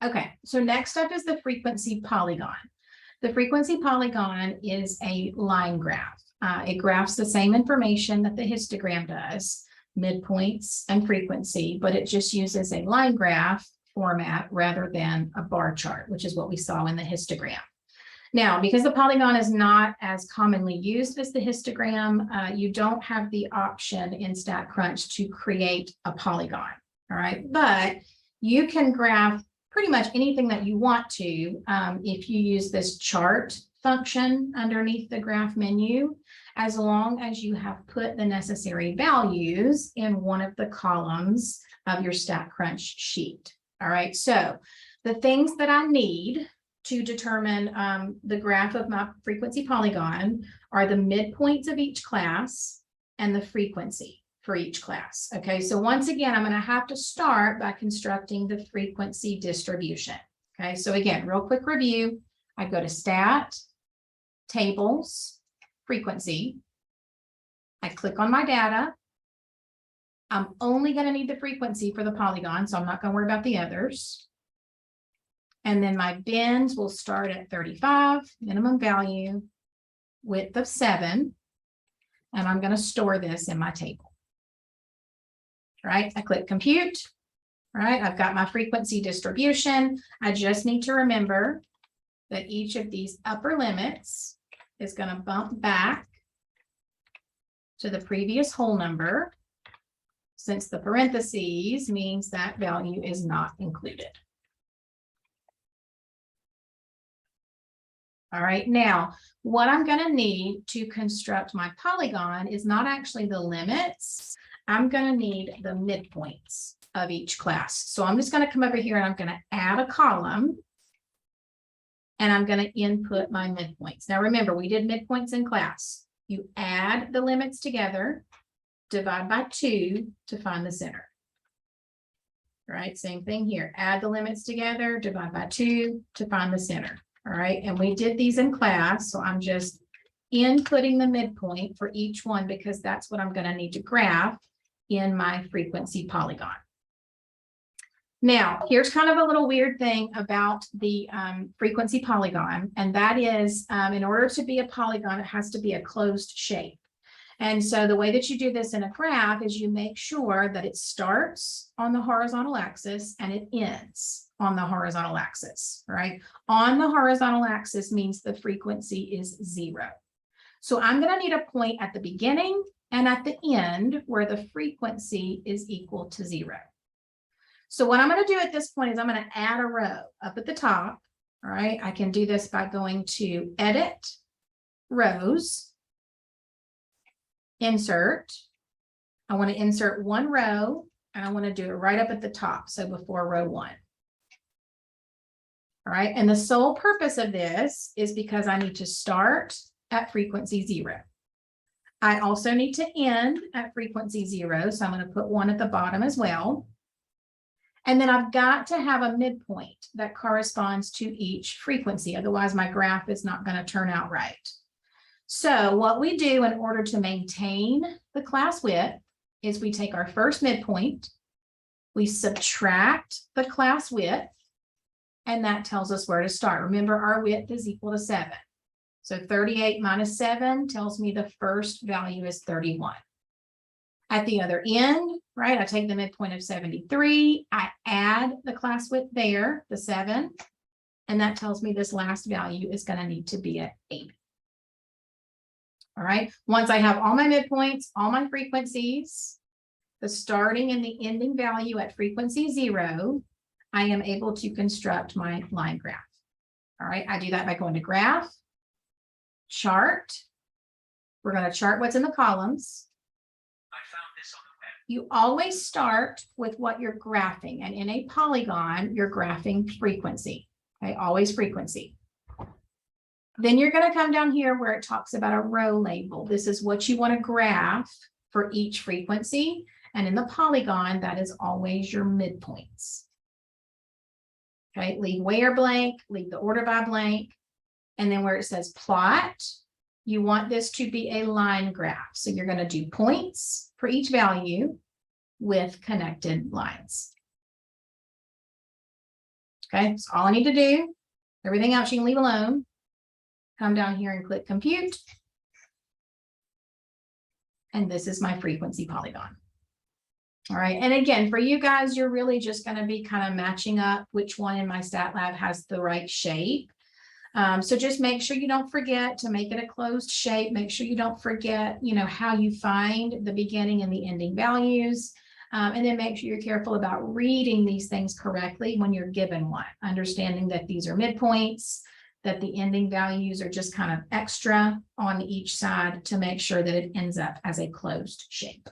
Okay, so next up is the frequency polygon. The frequency polygon is a line graph. It graphs the same information that the histogram does, midpoints and frequency, but it just uses a line graph format rather than a bar chart, which is what we saw in the histogram. Now, because the polygon is not as commonly used as the histogram, you don't have the option in StatCrunch to create a polygon, all right? But you can graph pretty much anything that you want to if you use this chart function underneath the graph menu, as long as you have put the necessary values in one of the columns of your StatCrunch sheet. All right, so the things that I need to determine the graph of my frequency polygon are the midpoints of each class and the frequency for each class. Okay, so once again, I'm going to have to start by constructing the frequency distribution. Okay, so again, real quick review. I go to Stat, Tables, Frequency. I click on my data. I'm only going to need the frequency for the polygon, so I'm not going to worry about the others. And then my bins will start at 35, minimum value, width of 7, and I'm going to store this in my table. Right, I click compute. Right, I've got my frequency distribution. I just need to remember that each of these upper limits is going to bump back to the previous whole number, since the parentheses means that value is not included. All right, now what I'm going to need to construct my polygon is not actually the limits. I'm going to need the midpoints of each class. So I'm just going to come over here and I'm going to add a column and I'm going to input my midpoints. Now remember, we did midpoints in class. You add the limits together, divide by 2 to find the center. All right, same thing here. Add the limits together, divide by 2 to find the center. All right, and we did these in class, so I'm just inputting the midpoint for each one because that's what I'm going to need to graph in my frequency polygon. Now, here's kind of a little weird thing about the frequency polygon, and that is in order to be a polygon, it has to be a closed shape. And so the way that you do this in a graph is you make sure that it starts on the horizontal axis and it ends on the horizontal axis, right? On the horizontal axis means the frequency is 0. So I'm going to need a point at the beginning and at the end where the frequency is equal to 0. So what I'm going to do at this point is I'm going to add a row up at the top. All right, I can do this by going to Edit, Rows, Insert. I want to insert one row and I want to do it right up at the top, so before row 1. All right, and the sole purpose of this is because I need to start at frequency 0. I also need to end at frequency 0, so I'm going to put 1 at the bottom as well. And then I've got to have a midpoint that corresponds to each frequency, otherwise my graph is not going to turn out right. So what we do in order to maintain the class width is we take our first midpoint, we subtract the class width, and that tells us where to start. Remember, our width is equal to 7. So 38 minus 7 tells me the first value is 31. At the other end, right, I take the midpoint of 73, I add the class width there, the 7, and that tells me this last value is going to need to be at 80. All right, once I have all my midpoints, all my frequencies, the starting and the ending value at frequency 0, I am able to construct my line graph. All right, I do that by going to Graph, Chart. We're going to chart what's in the columns. I found this on the web. You always start with what you're graphing, and in a polygon, you're graphing frequency. Okay, always frequency. Then you're going to come down here where it talks about a row label. This is what you want to graph for each frequency. And in the polygon, that is always your midpoints. Okay, leave where blank, leave the order by blank. And then where it says plot, you want this to be a line graph. So you're going to do points for each value with connected lines. Okay, that's all I need to do. Everything else you can leave alone. Come down here and click compute. And this is my frequency polygon. All right, and again, for you guys, you're really just going to be kind of matching up which one in my stat lab has the right shape. So just make sure you don't forget to make it a closed shape. Make sure you don't forget, how you find the beginning and the ending values. And then make sure you're careful about reading these things correctly when you're given one, understanding that these are midpoints, that the ending values are just kind of extra on each side to make sure that it ends up as a closed shape.